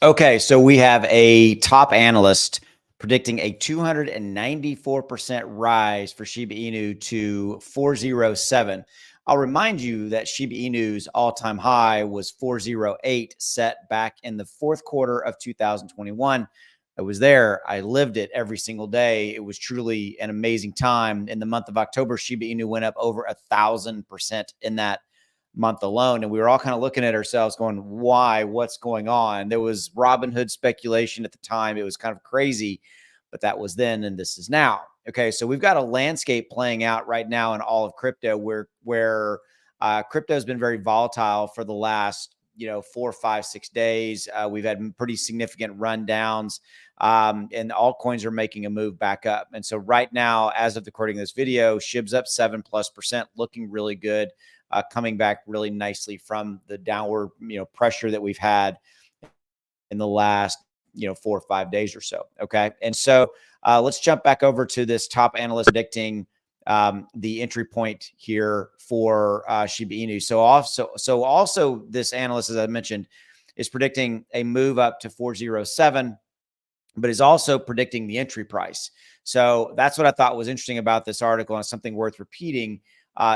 Okay, so we have a top analyst predicting a 294% rise for Shiba Inu to 407. I'll remind you that Shiba Inu's all-time high was 408, set back in the fourth quarter of 2021. I was there. I lived it every single day. It was truly an amazing time. In the month of October, Shiba Inu went up over 1,000% in that month alone. And we were all kind of looking at ourselves going, why? What's going on? There was Robinhood speculation at the time. It was kind of crazy, but that was then and this is now. Okay, so we've got a landscape playing out right now in all of crypto where crypto has been very volatile for the last 4, 5, 6 days. We've had pretty significant rundowns, and altcoins are making a move back up. And so right now, as of recording this video, SHIB's up 7+%, looking really good. Coming back really nicely from the downward, pressure that we've had in the last, 4 or 5 days or so. Okay. And so let's jump back over to this top analyst predicting the entry point here for Shiba Inu. So also this analyst, as I mentioned, is predicting a move up to 407, but is also predicting the entry price. So that's what I thought was interesting about this article, and something worth repeating.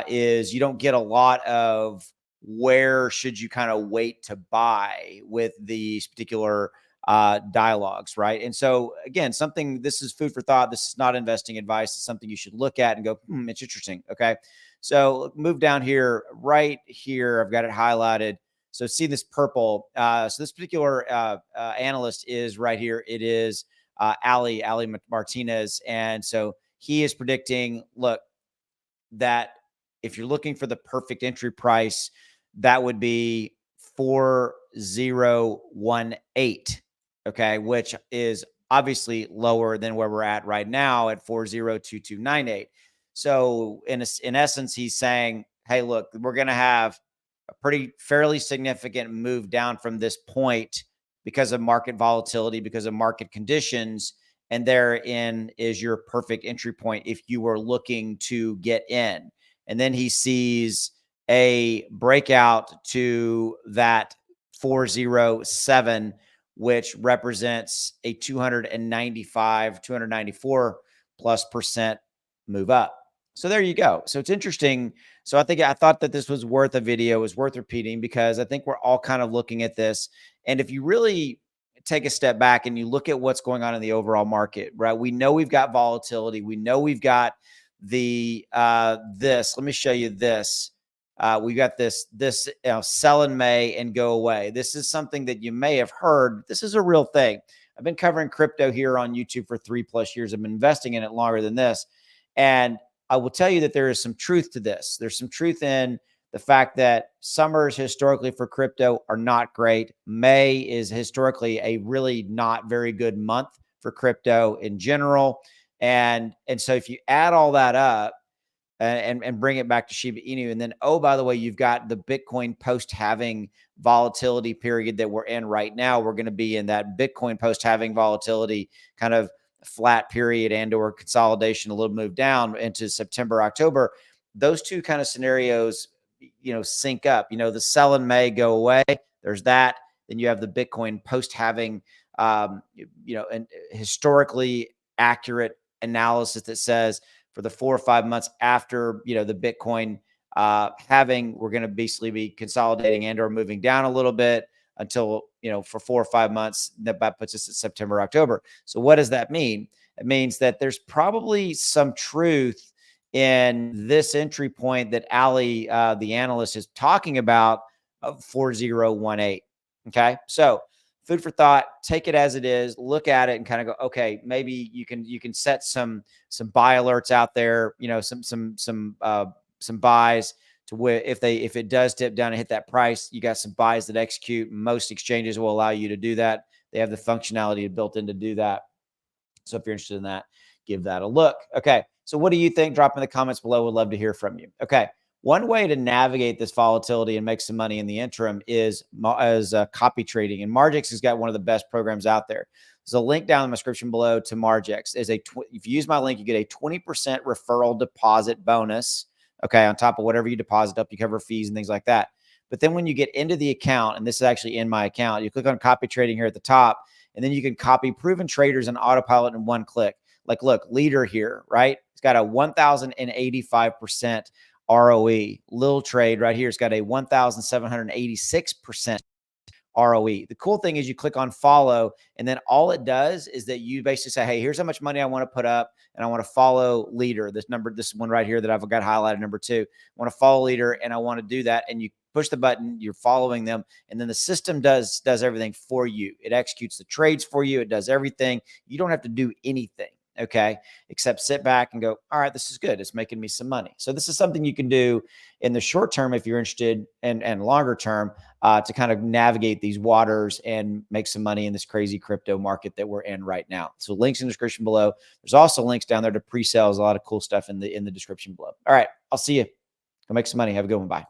Is you don't get a lot of where should you kind of wait to buy with these particular dialogues, right? And so again, this is food for thought. This is not investing advice. It's something you should look at and go, it's interesting. Okay. So move down here, right here. I've got it highlighted. So see this purple. So this particular analyst is right here. It is Ali Martinez. And so he is predicting, look, that if you're looking for the perfect entry price, that would be 4018, okay, which is obviously lower than where we're at right now at 402298. So in essence, he's saying, hey, look, we're going to have a fairly significant move down from this point because of market volatility, because of market conditions. And therein is your perfect entry point if you were looking to get in. And then he sees a breakout to that 407, which represents a 294+ % move up. So there you go. So it's interesting. So I thought that this was worth a video, was worth repeating, because I think we're all kind of looking at this. And if you really take a step back and you look at what's going on in the overall market, right? We know we've got volatility. We know we've got the let me show you this. We got this sell in May and go away. This is something that you may have heard. This is a real thing. I've been covering crypto here on YouTube for 3+ years. I've been investing in it longer than this. And I will tell you that there is some truth to this. There's some truth in the fact that summers historically for crypto are not great. May is historically a really not very good month for crypto in general. And so if you add all that up and bring it back to Shiba Inu, and then, oh, by the way, you've got the Bitcoin post-halving volatility period that we're in right now. We're going to be in that Bitcoin post-halving volatility kind of flat period and or consolidation, a little move down into September, October. Those two kind of scenarios, sync up. The sell in May, go away. There's that. Then you have the Bitcoin post-halving, and historically accurate analysis that says for the 4 or 5 months after, the Bitcoin halving, we're going to basically be consolidating and or moving down a little bit until, for 4 or 5 months. That puts us at September, October. So what does that mean? It means that there's probably some truth in this entry point that Ali, the analyst, is talking about, of 4018. Okay. So food for thought, take it as it is, look at it and kind of go, okay, maybe you can set some buy alerts out there, some buys to where if it does dip down and hit that price, you got some buys that execute. Most exchanges will allow you to do that. They have the functionality built in to do that. So if you're interested in that, give that a look. Okay. So what do you think? Drop in the comments below. We'd love to hear from you. Okay. One way to navigate this volatility and make some money in the interim is copy trading. And Margex has got one of the best programs out there. There's a link down in the description below to Margex. If you use my link, you get a 20% referral deposit bonus. Okay. On top of whatever you deposit up, you cover fees and things like that. But then when you get into the account, and this is actually in my account, you click on copy trading here at the top, and then you can copy proven traders and autopilot in one click. Like, look, leader here, right? It's got a 1,085% ROE. Lil Trade right here, it's got a 1,786% ROE. The cool thing is you click on follow, and then all it does is that you basically say, hey, here's how much money I want to put up, and I want to follow leader. This one right here that I've got highlighted, number 2. I want to follow leader, and I want to do that. And you push the button, you're following them, and then the system does everything for you. It executes the trades for you. It does everything. You don't have to do anything. Okay, except sit back and go, all right, this is good. It's making me some money. So this is something you can do in the short term if you're interested, and longer term to kind of navigate these waters and make some money in this crazy crypto market that we're in right now. So links in the description below. There's also links down there to pre-sales, a lot of cool stuff in the description below. All right, I'll see you. Go make some money. Have a good one. Bye.